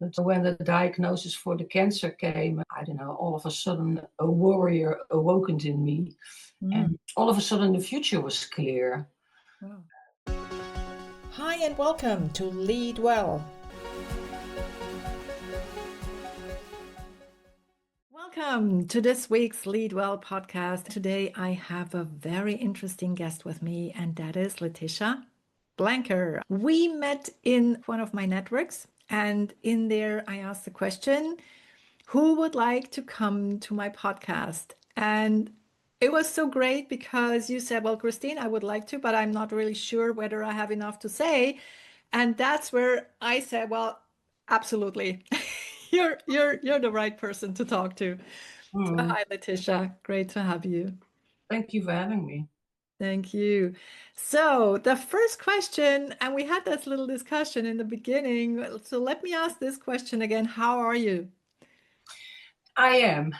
But when the diagnosis for the cancer came, I don't know, all of a sudden a warrior awokened in me. And all of a sudden the future was clear. Wow. Hi and welcome to Lead Well. Welcome to this week's Lead Well podcast. Today I have a very interesting guest with me, and that is Letitia Blanker. We met in one of my networks, and in there I asked the question, who would like to come to my podcast? And it was so great because you said, well, Christine, I would like to, but I'm not really sure whether I have enough to say. And that's where I said, well, absolutely. You're the right person to talk to. So, hi, Letitia. Great to have you. Thank you for having me. Thank you. So the first question, and we had this little discussion in the beginning. So let me ask this question again. How are you? I am.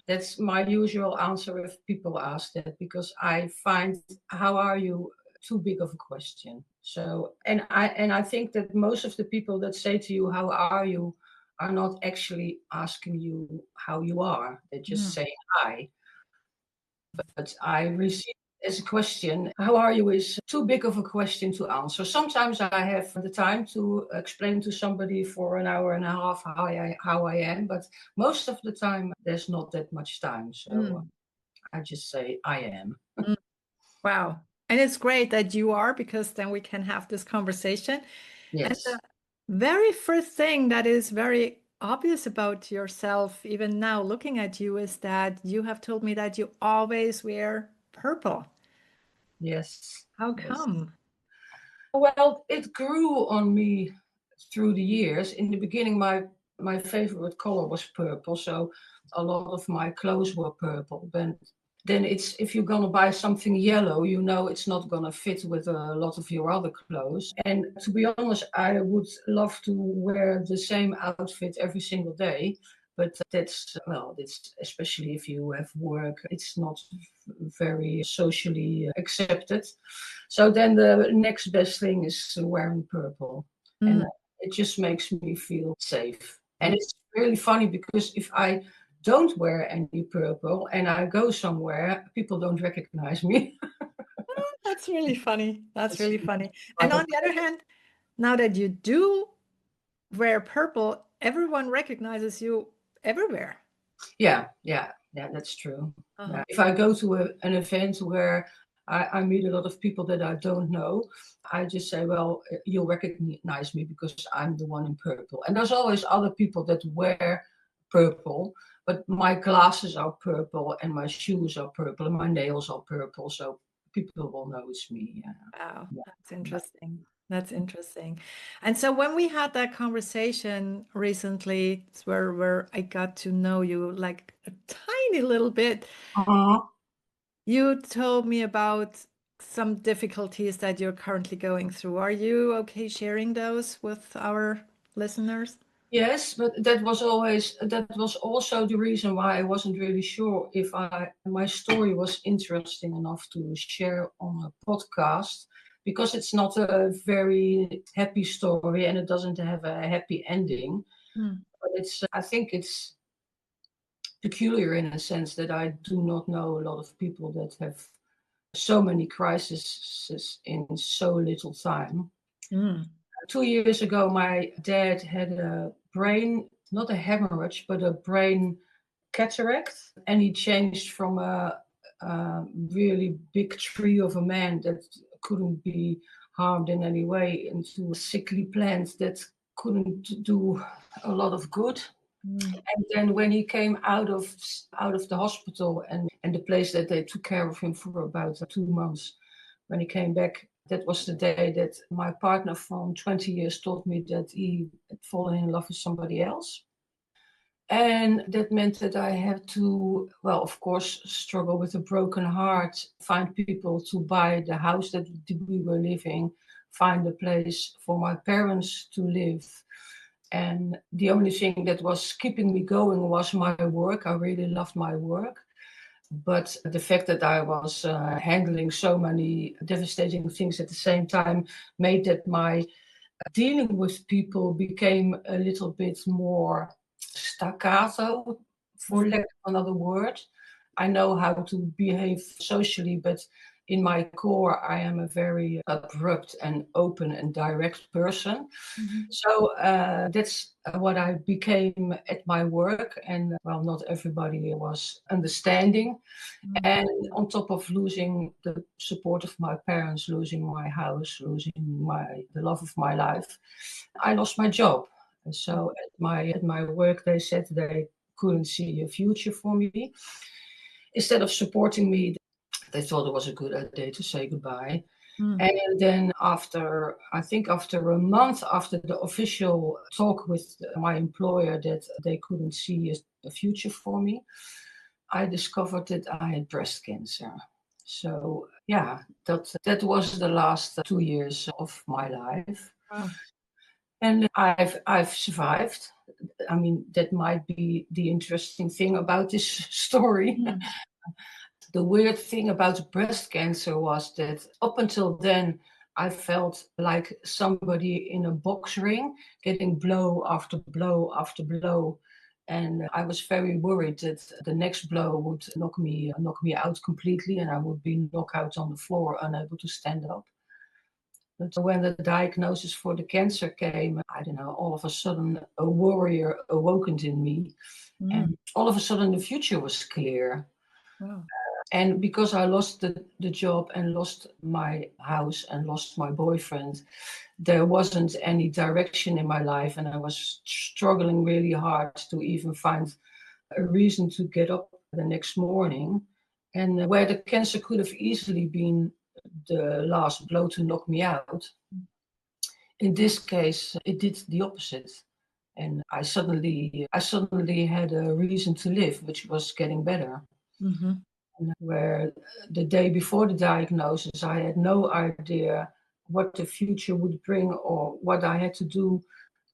That's my usual answer if people ask that, because I find how are you too big of a question. So I think that most of the people that say to you how are you are not actually asking you how you are. They just say hi. But I receive as a question, how are you, is too big of a question to answer. Sometimes I have the time to explain to somebody for an hour and a half how I am, but most of the time there's not that much time. So I just say I am. Wow. And it's great that you are, because then we can have this conversation. Yes. And the very first thing that is very obvious about yourself, even now looking at you, is that you have told me that you always wear purple. Yes. How Yes. come? Well, it grew on me through the years. In the beginning, my favorite color was purple, so a lot of my clothes were purple. But then it's, if you're gonna buy something yellow, you know it's not gonna fit with a lot of your other clothes. And to be honest, I would love to wear the same outfit every single day. But that's especially if you have work, it's not very socially accepted. So then the next best thing is wearing purple. And it just makes me feel safe. And it's really funny because if I don't wear any purple and I go somewhere, people don't recognize me. That's really funny. That's really funny. And on the other hand, now that you do wear purple, everyone recognizes you everywhere. Yeah, that's true. Yeah. If I go to an event where I meet a lot of people that I don't know, I just say, well, you'll recognize me because I'm the one in purple. And there's always other people that wear purple, but my glasses are purple and my shoes are purple and my nails are purple. So people will know it's me. Wow, that's interesting. That's interesting. And so when we had that conversation recently, it's where I got to know you like a tiny little bit, you told me about some difficulties that you're currently going through. Are you okay sharing those with our listeners? Yes, but that was also the reason why I wasn't really sure if my story was interesting enough to share on a podcast, because it's not a very happy story and it doesn't have a happy ending. But I think it's peculiar in a sense that I do not know a lot of people that have so many crises in so little time. 2 years ago, my dad had a brain, not a hemorrhage, but a brain cataract. And he changed from a really big tree of a man that couldn't be harmed in any way into a sickly plant that couldn't do a lot of good. And then when he came out of the hospital and the place that they took care of him for about 2 months, when he came back, that was the day that my partner from 20 years told me that he had fallen in love with somebody else. And that meant that I had to, well, of course, struggle with a broken heart, find people to buy the house that we were living, find a place for my parents to live. And the only thing that was keeping me going was my work. I really loved my work. But the fact that I was handling so many devastating things at the same time made that my dealing with people became a little bit more staccato, for lack of another word. I know how to behave socially, but in my core, I am a very abrupt and open and direct person. So that's what I became at my work. And well, not everybody was understanding. And on top of losing the support of my parents, losing my house, losing the love of my life, I lost my job. And so at my work, they said they couldn't see a future for me. Instead of supporting me, they thought it was a good idea to say goodbye. And then after a month after the official talk with my employer that they couldn't see a future for me, I discovered that I had breast cancer. So yeah, that was the last 2 years of my life. Wow. And I've survived. I mean, that might be the interesting thing about this story. The weird thing about breast cancer was that up until then, I felt like somebody in a box ring getting blow after blow after blow. And I was very worried that the next blow would knock me out completely and I would be knocked out on the floor, unable to stand up. But when the diagnosis for the cancer came, I don't know, all of a sudden a warrior awokened in me. And all of a sudden the future was clear. Wow. And because I lost the job and lost my house and lost my boyfriend, there wasn't any direction in my life. And I was struggling really hard to even find a reason to get up the next morning. And where the cancer could have easily been the last blow to knock me out, in this case, it did the opposite. And I suddenly had a reason to live, which was getting better. Where the day before the diagnosis, I had no idea what the future would bring or what I had to do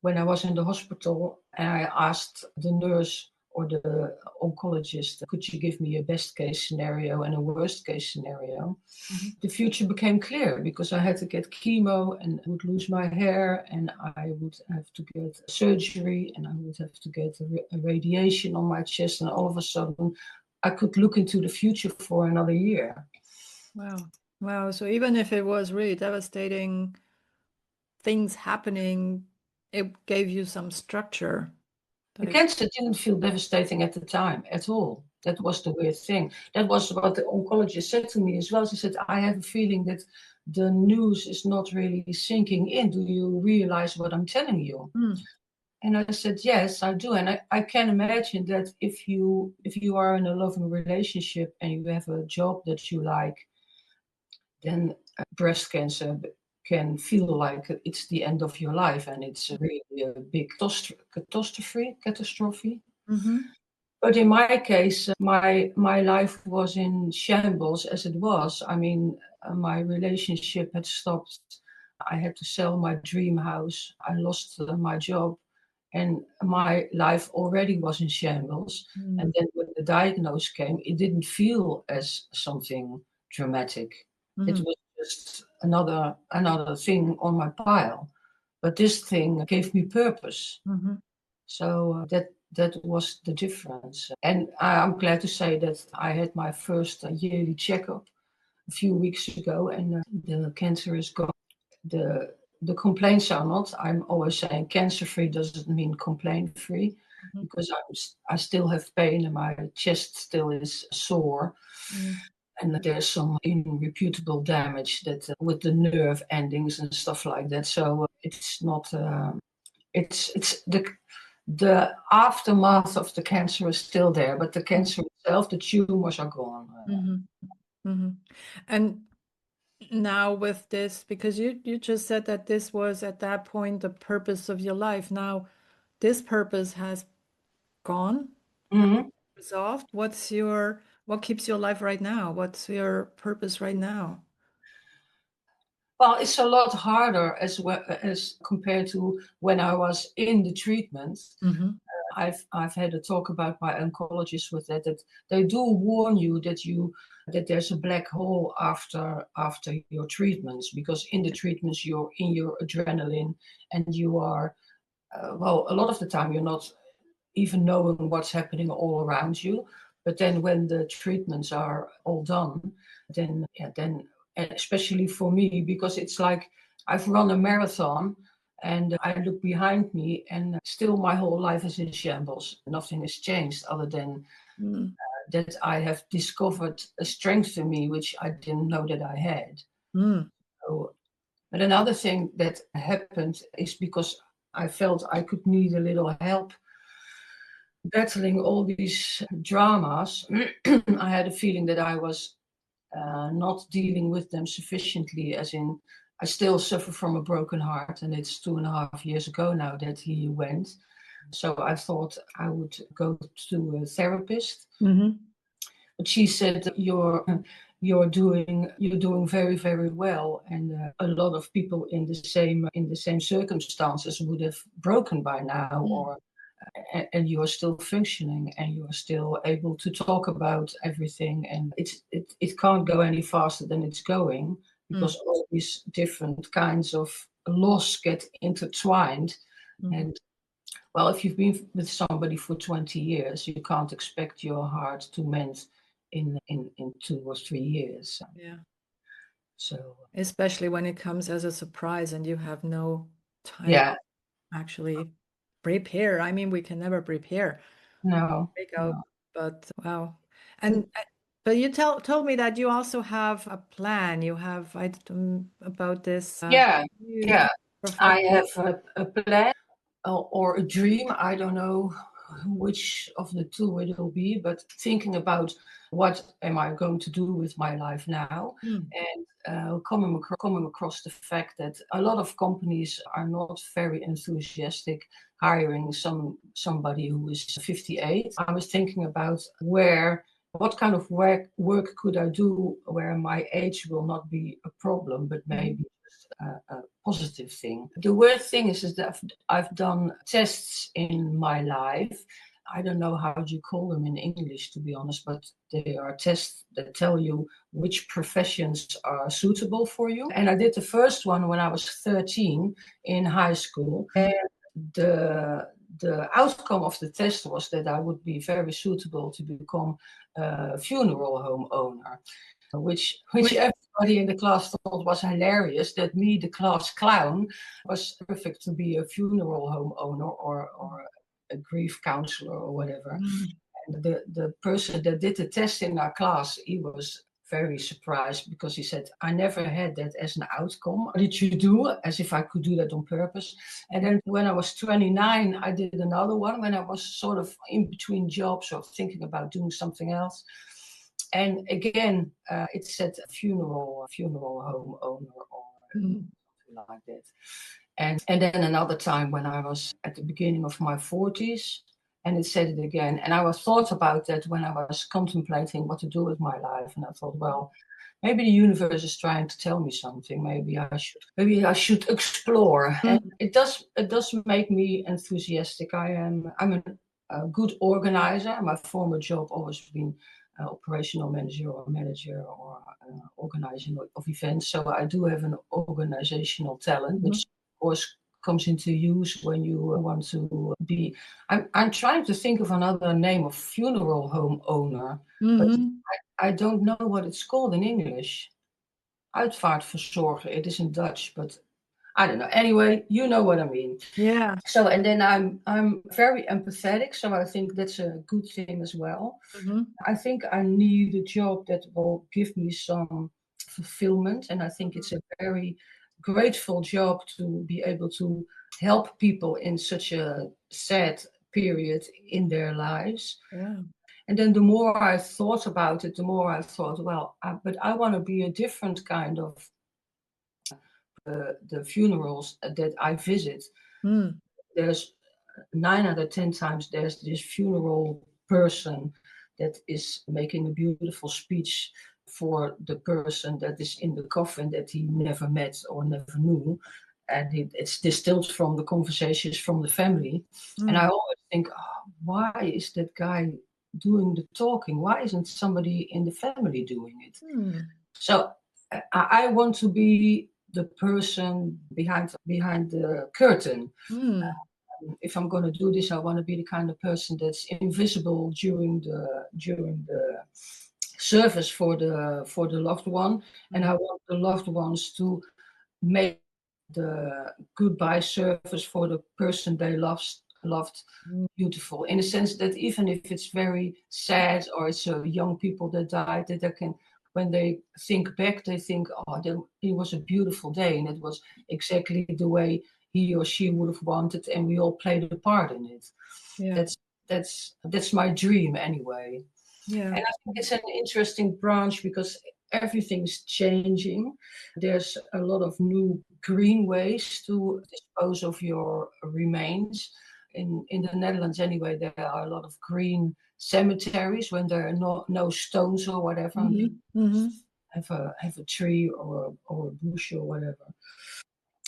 when I was in the hospital. And I asked the nurse or the oncologist, could you give me a best case scenario and a worst case scenario? The future became clear because I had to get chemo and I would lose my hair and I would have to get surgery and I would have to get a radiation on my chest. And all of a sudden, I could look into the future for another year. Wow. Wow. So even if it was really devastating things happening, it gave you some structure. The cancer didn't feel devastating at the time at all. That was the weird thing. That was what the oncologist said to me as well. She said, I have a feeling that the news is not really sinking in. Do you realize what I'm telling you? And I said, yes, I do. And I can imagine that if you are in a loving relationship and you have a job that you like, then breast cancer can feel like it's the end of your life and it's really a big catastrophe. But in my case, my life was in shambles as it was. I mean, my relationship had stopped. I had to sell my dream house. I lost my job. And my life already was in shambles. And then when the diagnosis came, it didn't feel as something dramatic. It was just another thing on my pile. But this thing gave me purpose. So that was the difference. And I'm glad to say that I had my first yearly checkup a few weeks ago, and the cancer is gone. The complaints are not. I'm always saying cancer-free doesn't mean complaint-free, because I still have pain and my chest still is sore. And there's some irreputable damage that with the nerve endings and stuff like that. So it's not. It's the aftermath of the cancer is still there, but the cancer itself, the tumors are gone. And now with this, because you just said that this was at that point the purpose of your life. Now this purpose has gone, resolved. What keeps your life right now? What's your purpose right now? Well, it's a lot harder as well as compared to when I was in the treatment. Mm-hmm. I've had a talk about my oncologist with that they do warn you that there's a black hole after your treatments, because in the treatments you're in your adrenaline and you are well, a lot of the time you're not even knowing what's happening all around you. But then when the treatments are all done, then and especially for me, because it's like I've run a marathon and I look behind me and still my whole life is in shambles. Nothing has changed other than that I have discovered a strength in me which I didn't know that I had. So, but another thing that happened is because I felt I could need a little help battling all these dramas. I had a feeling that I was not dealing with them sufficiently, as in I still suffer from a broken heart, and it's 2.5 years ago now that he went. So I thought I would go to a therapist. Mm-hmm. But she said, you're doing very, very well, and a lot of people in the same circumstances would have broken by now, or and you are still functioning and you are still able to talk about everything, and it can't go any faster than it's going, because all these different kinds of loss get intertwined. And well, if you've been with somebody for 20 years, you can't expect your heart to mend in 2 or 3 years. Yeah. So Especially when it comes as a surprise and you have no time yeah, actually prepare. I mean, we can never prepare. no, Wake up, but wow. And but you told me that you also have a plan. You have about this. yeah, You yeah. I have a plan or a dream. I don't know which of the two it will be, but thinking about what am I going to do with my life now, and coming across the fact that a lot of companies are not very enthusiastic hiring somebody who is 58. I was thinking about what kind of work could I do where my age will not be a problem, but maybe a positive thing. The weird thing is that I've done tests in my life. I don't know how you call them in English, to be honest, but they are tests that tell you which professions are suitable for you. And I did the first one when I was 13 in high school. And the outcome of the test was that I would be very suitable to become a funeral home owner, which everybody in the class thought was hilarious. That me, the class clown, was perfect to be a funeral home owner or a grief counselor or whatever. And the person that did the test in our class, he was very surprised, because he said, I never had that as an outcome. What did you do? As if I could do that on purpose. And then when I was 29, I did another one when I was sort of in between jobs or thinking about doing something else. And again, it said funeral home owner or something like that. And then another time when I was at the beginning of my 40s, and it said it again. And I thought about that when I was contemplating what to do with my life. And I thought, well, maybe the universe is trying to tell me something. Maybe I should explore. And it does make me enthusiastic. I'm a good organizer. My former job always been operational manager or organizing of events. So I do have an organizational talent, which of course comes into use when you want to be. I'm trying to think of another name of funeral home owner, but I don't know what it's called in English. Uitvaartverzorger. It is in Dutch, but I don't know. Anyway, you know what I mean. Yeah. So, and then I'm very empathetic, so I think that's a good thing as well. I think I need a job that will give me some fulfillment, and I think it's a very grateful job to be able to help people in such a sad period in their lives. Yeah. And then the more I thought about it, the more I thought, well, but I want to be a different kind of the funerals that I visit. There's 9 out of 10 times there's this funeral person that is making a beautiful speech for the person that is in the coffin that he never met or never knew. And it's distilled from the conversations from the family. And I always think, oh, why is that guy doing the talking? Why isn't somebody in the family doing it? So I want to be the person behind the curtain. If I'm going to do this, I want to be the kind of person that's invisible during the service for the loved one, and I want the loved ones to make the goodbye service for the person they loved beautiful, in a sense that even if it's very sad or it's young people that died, that they can, when they think back, they think, oh, it was a beautiful day, and it was exactly the way he or she would have wanted, and we all played a part in it. Yeah. That's my dream anyway. Yeah. And I think it's an interesting branch because everything's changing. There's a lot of new green ways to dispose of your remains. In the Netherlands anyway, there are a lot of green cemeteries when there are no stones or whatever. Have a tree or a bush or whatever.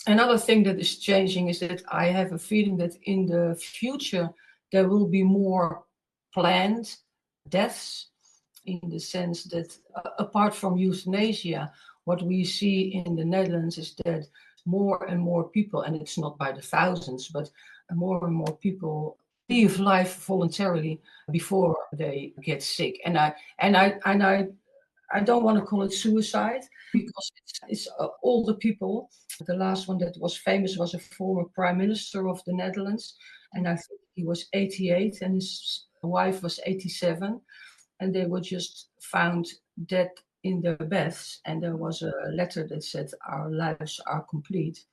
Another thing that is changing is that I have a feeling that in the future there will be more planned deaths, in the sense that apart from euthanasia, what we see in the Netherlands is that more and more people, and it's not by the thousands, but more and more people leave life voluntarily before they get sick. And I don't want to call it suicide because it's older people. The last one that was famous was a former prime minister of the Netherlands, and I think he was 88 and his wife was 87. And they were just found dead in their beds. And there was a letter that said, our lives are complete.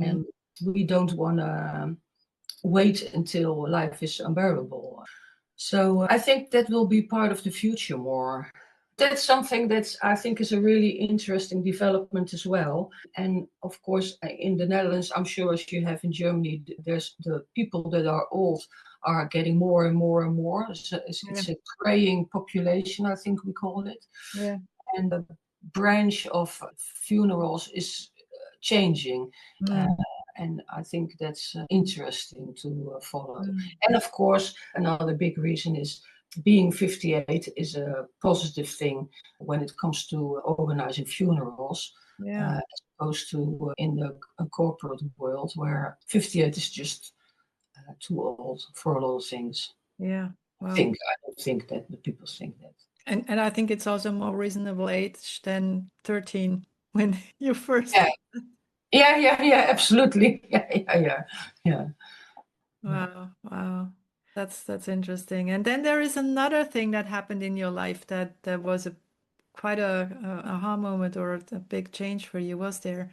And we don't want to wait until life is unbearable. So I think that will be part of the future more. That's something that I think is a really interesting development as well. And of course, in the Netherlands, I'm sure as you have in Germany, there's the people that are old are getting more and more and more. It's a graying population, I think we call it. Yeah. And the branch of funerals is changing. And I think that's interesting to follow. And of course, another big reason is being 58 is a positive thing when it comes to organizing funerals, as opposed to in the corporate world where 58 is just too old for a lot of things. Yeah. Wow. I don't think that, but people think that. And I think it's also a more reasonable age than 13 when you first. Yeah, absolutely. Yeah. Wow. That's interesting. And then there is another thing that happened in your life that was quite a aha moment or a big change for you, was there?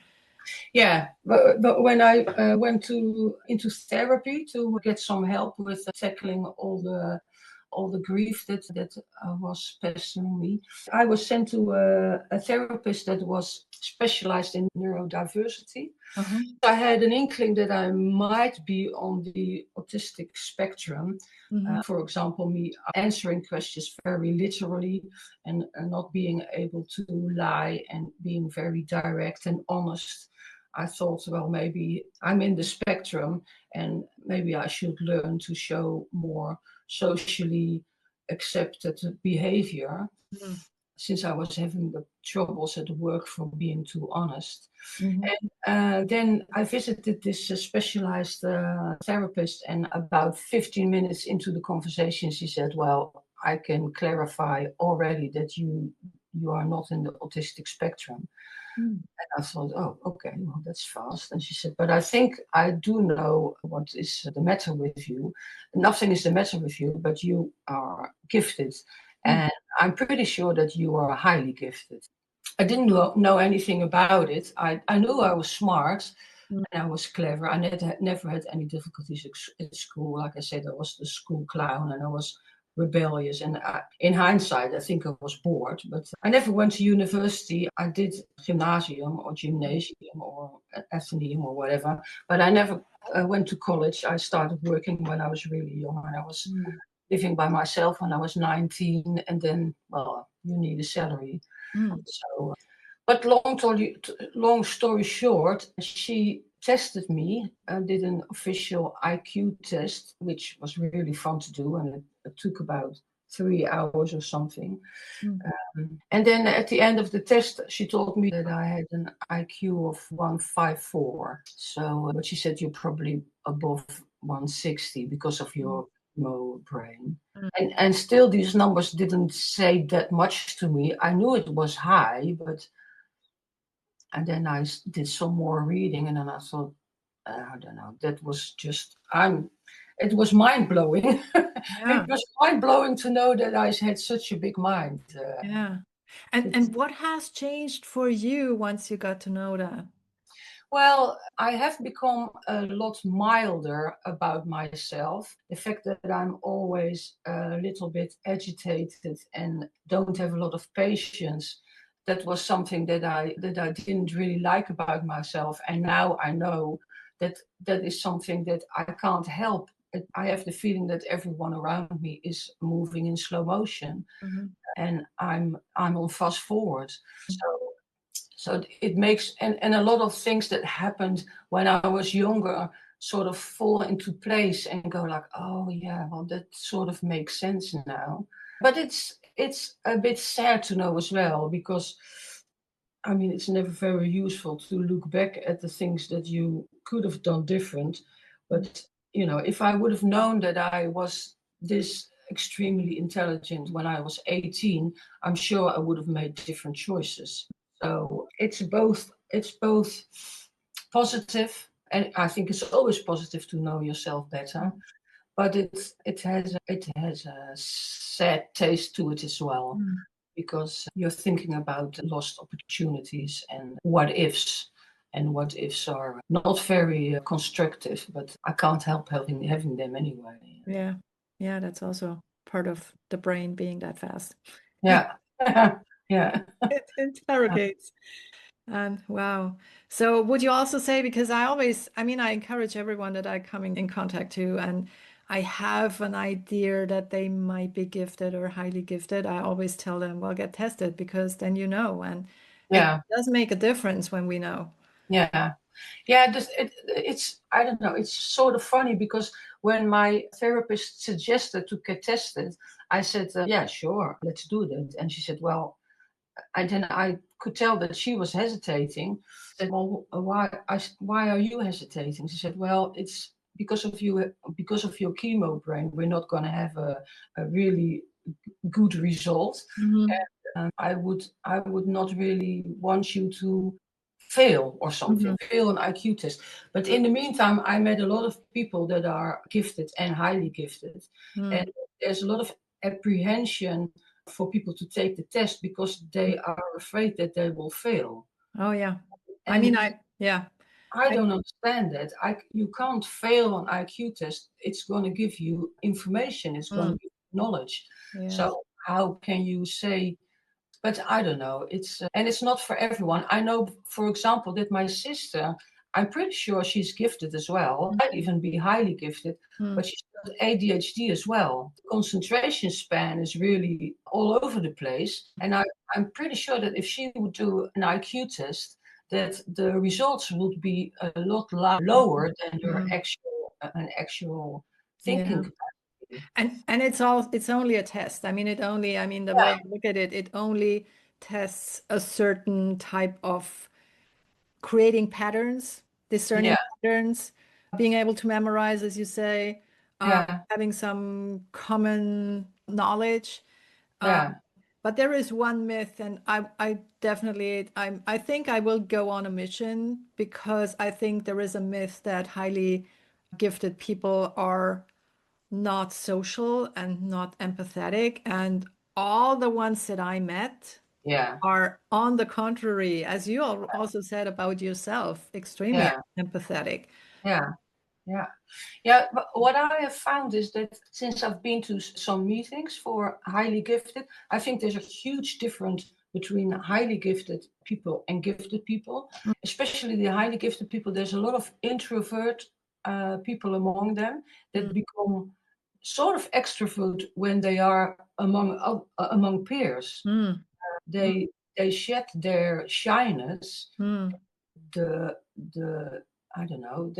Yeah, but when I went into therapy to get some help with tackling all the grief that was pestering me, I was sent to a therapist that was specialized in neurodiversity. I had an inkling that I might be on the autistic spectrum. For example, me answering questions very literally and not being able to lie and being very direct and honest. I thought, well, maybe I'm in the spectrum and maybe I should learn to show more socially accepted behavior. Since I was having the troubles at work for being too honest. And then I visited this specialized therapist, and about 15 minutes into the conversation, she said, well, I can clarify already that you are not in the autistic spectrum. And I thought, oh, okay, well, that's fast. And she said, but I think I do know what is the matter with you. Nothing is the matter with you, but you are gifted. And I'm pretty sure that you are highly gifted. I didn't know anything about it. I knew I was smart and I was clever. I never had any difficulties at school. Like I said, I was the school clown and I was rebellious. And in hindsight, I think I was bored. But I never went to university. I did gymnasium or atheneum or whatever. But I never went to college. I started working when I was really young. And I was living by myself when I was 19, and then, well, you need a salary. So, but long story short, she tested me and did an official IQ test, which was really fun to do, and it took about 3 hours or something. And then at the end of the test, she told me that I had an IQ of 154. So, but she said you're probably above 160 because of your brain. And still, these numbers didn't say that much to me. I knew it was high, but and then I did some more reading, and then I thought, I don't know, that was just it was mind blowing. Yeah. It was mind blowing to know that I had such a big mind. Yeah. And what has changed for you once you got to know that? Well, I have become a lot milder about myself. The fact that I'm always a little bit agitated and don't have a lot of patience, that was something that I didn't really like about myself. And now I know that that is something that I can't help. I have the feeling that everyone around me is moving in slow motion, and I'm on fast forward. So it makes, and a lot of things that happened when I was younger sort of fall into place and go like, oh yeah, well that sort of makes sense now. But it's a bit sad to know as well, because I mean it's never very useful to look back at the things that you could have done different. But if I would have known that I was this extremely intelligent when I was 18, I'm sure I would have made different choices. So it's both positive, and I think it's always positive to know yourself better, but it has a sad taste to it as well, because you're thinking about lost opportunities and what ifs. And what ifs are not very constructive, but I can't help having them anyway. Yeah. Yeah, that's also part of the brain being that fast. Yeah. Yeah. It interrogates. And wow. So would you also say, because I mean, I encourage everyone that I come in contact to, and I have an idea that they might be gifted or highly gifted. I always tell them, well, get tested, because then you know. And it Yeah. does make a difference when we know. Yeah. Yeah, it's, I don't know, it's sort of funny, because when my therapist suggested to get tested, I said, yeah, sure, let's do that. And she said, well, and then I could tell that she was hesitating. I said, well, why are you hesitating? She said, well, it's because of you, because of your chemo brain, we're not going to have a really good result. I would not really want you to fail or something, fail an IQ test. But in the meantime, I met a lot of people that are gifted and highly gifted. And there's a lot of apprehension for people to take the test because they are afraid that they will fail. Oh, yeah. I And mean, I don't understand that. You can't fail an IQ test. It's going to give you information. It's going to give you knowledge. yeah. So how can you say? But I don't know. And it's not for everyone. I know, for example, that my sister, I'm pretty sure she's gifted as well. Might even be highly gifted, but she's got ADHD as well. Concentration span is really all over the place. And I'm pretty sure that if she would do an IQ test, that the results would be a lot lower than your actual thinking Yeah. capacity. And it's only a test. I mean, the way I look at it, it only tests a certain type of creating patterns, discerning Yeah, patterns, being able to memorize, as you say, yeah, having some common knowledge. yeah, But there is one myth, and I definitely, I think I will go on a mission, because I think there is a myth that highly gifted people are not social and not empathetic. And all the ones that I met yeah, are, on the contrary, as you also said about yourself, extremely yeah, empathetic. yeah. Yeah, yeah. But what I have found is that since I've been to some meetings for highly gifted, I think there's a huge difference between highly gifted people and gifted people. Especially the highly gifted people, there's a lot of introvert people among them that become sort of extrovert when they are among peers. They shed their shyness. The I don't know.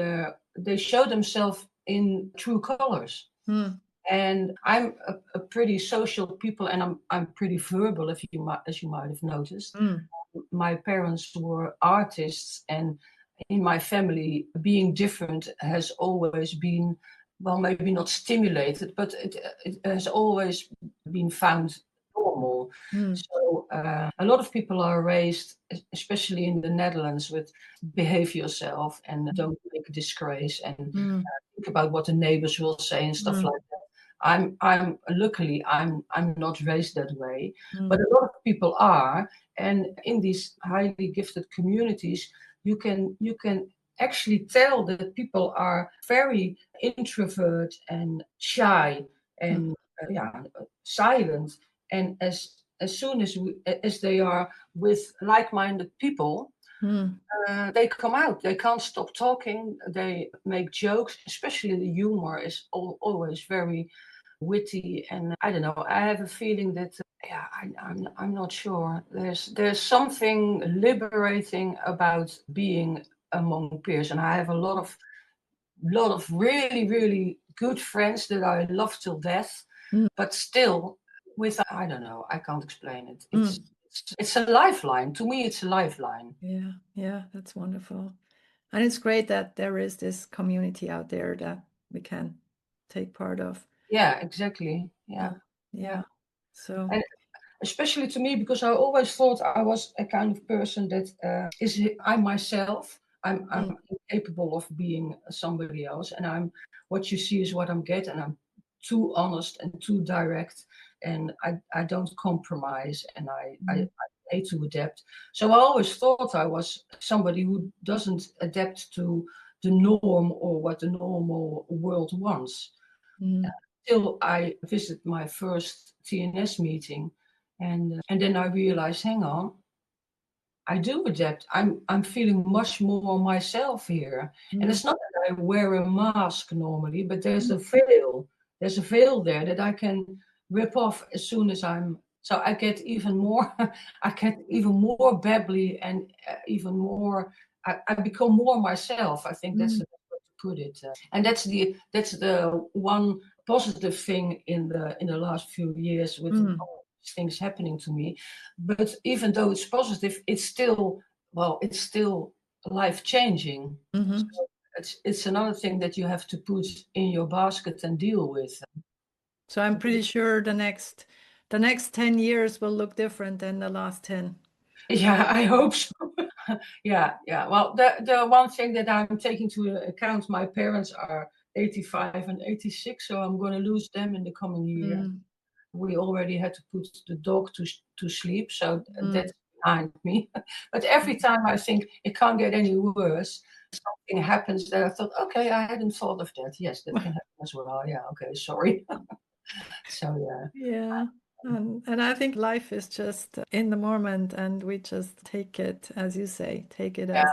They show themselves in true colors. And I'm a pretty social people, and I'm pretty verbal, as you might have noticed. My parents were artists, and in my family, being different has always been, well, maybe not stimulated, but it has always been found normal. So a lot of people are raised, especially in the Netherlands, with behave yourself and don't make a disgrace and think about what the neighbors will say and stuff like that. I'm luckily I'm not raised that way, but a lot of people are, and in these highly gifted communities, you can actually tell that people are very introvert and shy and silent, and as soon as they are with like-minded people, they come out. They can't stop talking. They make jokes, especially the humor is always very witty, and I don't know. I have a feeling that I'm not sure. There's something liberating about being among peers, and I have a lot of really really good friends that I love till death, but still, with I don't know. I can't explain it. It's a lifeline to me. It's a lifeline. Yeah, that's wonderful. And it's great that there is this community out there that we can take part of. Yeah, exactly. Yeah. So, and especially to me, because I always thought I was a kind of person that I'm myself. I'm incapable of being somebody else, and I'm what you see is what I'm get, and I'm too honest and too direct, and I don't compromise, and I hate to adapt. So I always thought I was somebody who doesn't adapt to the norm or what the normal world wants. Till I visited my first TNS meeting, and then I realized, hang on, I do adapt. I'm feeling much more myself here, and it's not that I wear a mask normally, but there's a veil. There's a veil there that I can rip off as soon as I'm. So I get even more. I get even more babbly and even more. I become more myself. I think that's the best way to put it. And that's the one positive thing in the last few years with all these things happening to me. But even though it's positive, it's still life changing. So it's another thing that you have to put in your basket and deal with. So I'm pretty sure the next 10 years will look different than the last 10. Yeah, I hope so. Yeah. Well, the one thing that I'm taking to account, my parents are 85 and 86, so I'm going to lose them in the coming year. We already had to put the dog to sleep, so that's behind me. But every time I think it can't get any worse, something happens that I thought, okay, I hadn't thought of that. Yes, that can happen as well. Yeah, okay, sorry. So Yeah. And I think life is just in the moment, and we just take it, as you say, take it as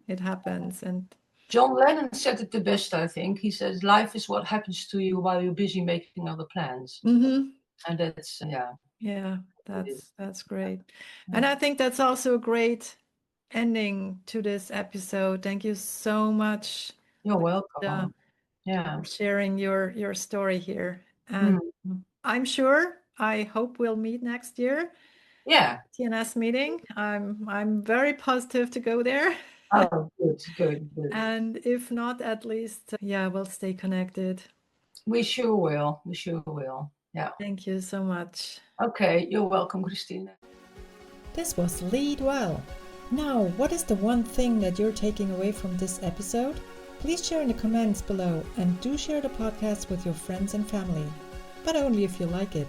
it happens. And John Lennon said it the best, I think. He says, life is what happens to you while you're busy making other plans. And that's, yeah, that's great. And I think that's also a great ending to this episode. Thank you so much. You're welcome. For sharing your story here. And I'm sure, I hope we'll meet next year. Yeah. TNS meeting. I'm very positive to go there. Oh, good. And if not, at least, we'll stay connected. We sure will. Yeah. Thank you so much. Okay, you're welcome, Christine. This was Lead Well. Now, what is the one thing that you're taking away from this episode? Please share in the comments below, and do share the podcast with your friends and family, but only if you like it.